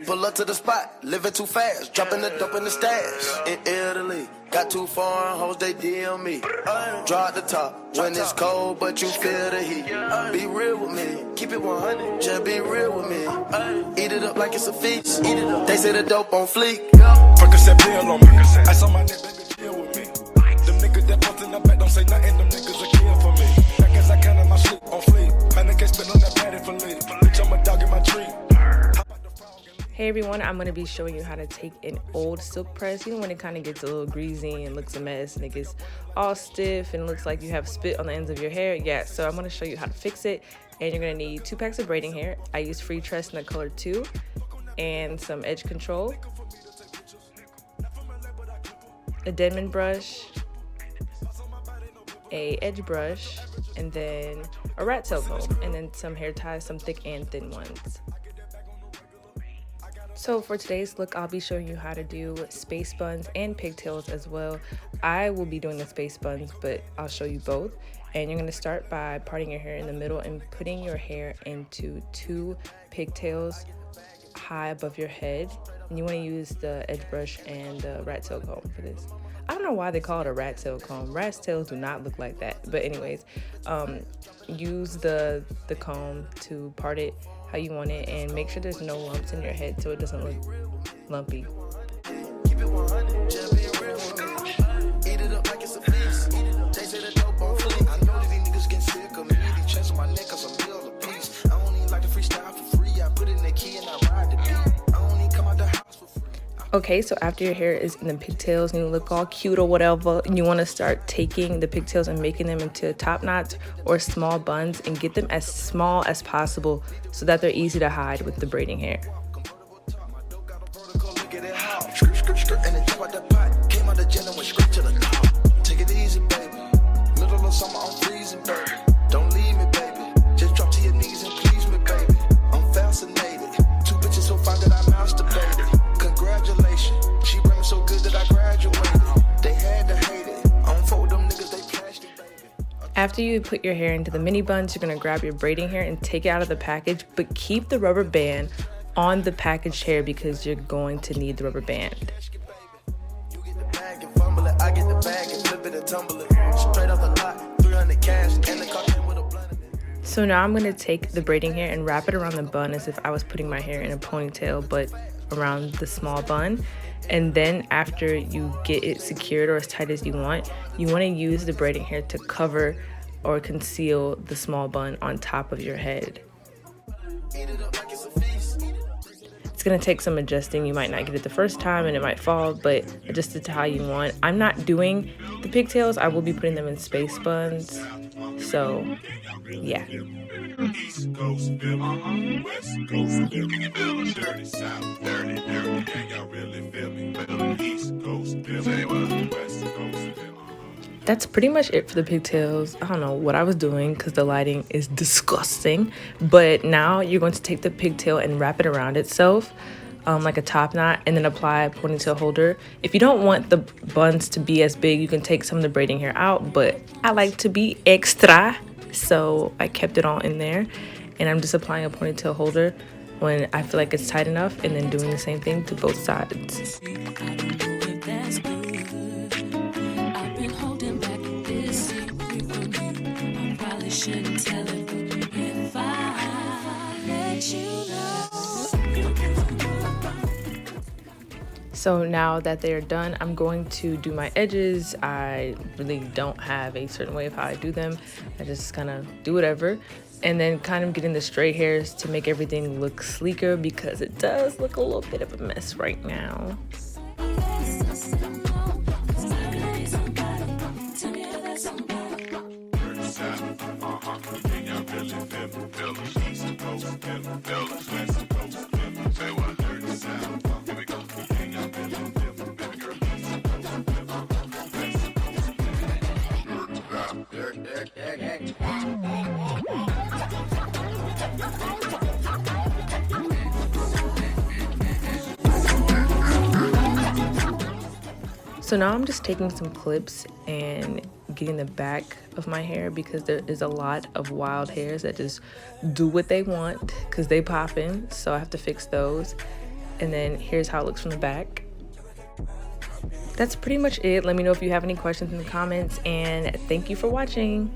pull up to the spot, living too fast, dropping the dope in the stash. In Italy, got too foreign hoes, they DM me. Drop the top when it's cold, but you feel the heat. Be real with me, keep it 100, just be real with me. Eat it up like it's a feast. Eat it up. They say the dope on fleek. Percocet pill on me. I saw my nigga, baby, chill with me. Them niggas that post in the back don't say nothing. Them niggas are kill for me. I guess I counted my shit on fleek. Man, I can't spend on that patty for leave. Bitch, I'm a dog in my tree. Hey everyone, I'm going to be showing you how to take an old silk press, you know, when it kind of gets a little greasy and looks a mess and it gets all stiff and looks like you have spit on the ends of your hair. Yeah, so I'm going to show you how to fix it, and you're going to need 2 packs of braiding hair. I use Freetress in the color 2 and some edge control, a Denman brush, a edge brush, and then a rat tail comb, and then some hair ties, some thick and thin ones. So for today's look, I'll be showing you how to do space buns and pigtails as well. I will be doing the space buns, but I'll show you both. And you're going to start by parting your hair in the middle and putting your hair into 2 pigtails high above your head. And you want to use the edge brush and the rat tail comb for this. I don't know why they call it a rat tail comb. Rat tails do not look like that. But anyways, use the comb to part it how you want it, and make sure there's no lumps in your head so it doesn't look lumpy. Keep it 100, just be real with me. Eat it up like it's a feast. They say the dope on fleek. I know that these niggas getting sick of me. They chest on my neck cause I'm meal a piece. I don't even like to freestyle for free. I put in the key and I ride the beat. I don't even come out the house for free. Okay, so after your hair is in the pigtails and you look all cute or whatever, you want to start taking the pigtails and making them into top knots or small buns, and get them as small as possible so that they're easy to hide with the braiding hair. Take it easy, baby. Middle of summer, I'm freezing, baby. Don't leave me, baby. Just drop to your knees and please me, baby. I'm fascinated. 2 bitches so fine that I masturbated. Congratulations. She bring me so good that I graduated. They had to hate it. I don't fuck with them niggas, they plastic, baby. After you put your hair into the mini buns, you're going to grab your braiding hair and take it out of the package, but keep the rubber band on the packaged hair because you're going to need the rubber band. You get the bag and fumble it. I get the bag and flip it and tumble it. Straight off the lot, 300 cash and the car with a blunt in it. So now I'm going to take the braiding hair and wrap it around the bun as if I was putting my hair in a ponytail, but around the small bun. And then after you get it secured or as tight as you want to use the braiding hair to cover or conceal the small bun on top of your head. It's going to take some adjusting. You might not get it the first time and it might fall, but adjust it to how you want. I'm not doing the pigtails. I will be putting them in space buns. So, yeah. East Coast feeling, West Coast feeling, dirty South, dirty, and y'all really feel me. East Coast feeling, West Coast feeling. That's pretty much it for the pigtails. I don't know what I was doing because the lighting is disgusting. But now you're going to take the pigtail and wrap it around itself like a top knot, and then apply a ponytail holder. If you don't want the buns to be as big, you can take some of the braiding hair out, but I like to be extra, so I kept it all in there. And I'm just applying a ponytail holder when I feel like it's tight enough, and then doing the same thing to both sides. Shouldn't tell it if I let you know. So now that they're done, I'm going to do my edges. I really don't have a certain way of how I do them. I just kind of do whatever. And then kind of getting the straight hairs to make everything look sleeker because it does look a little bit of a mess right now. So now I'm just taking some clips and getting the back of my hair because there is a lot of wild hairs that just do what they want because they poppin', so I have to fix those. And then here's how it looks from the back. That's pretty much it. Let me know if you have any questions in the comments, and thank you for watching.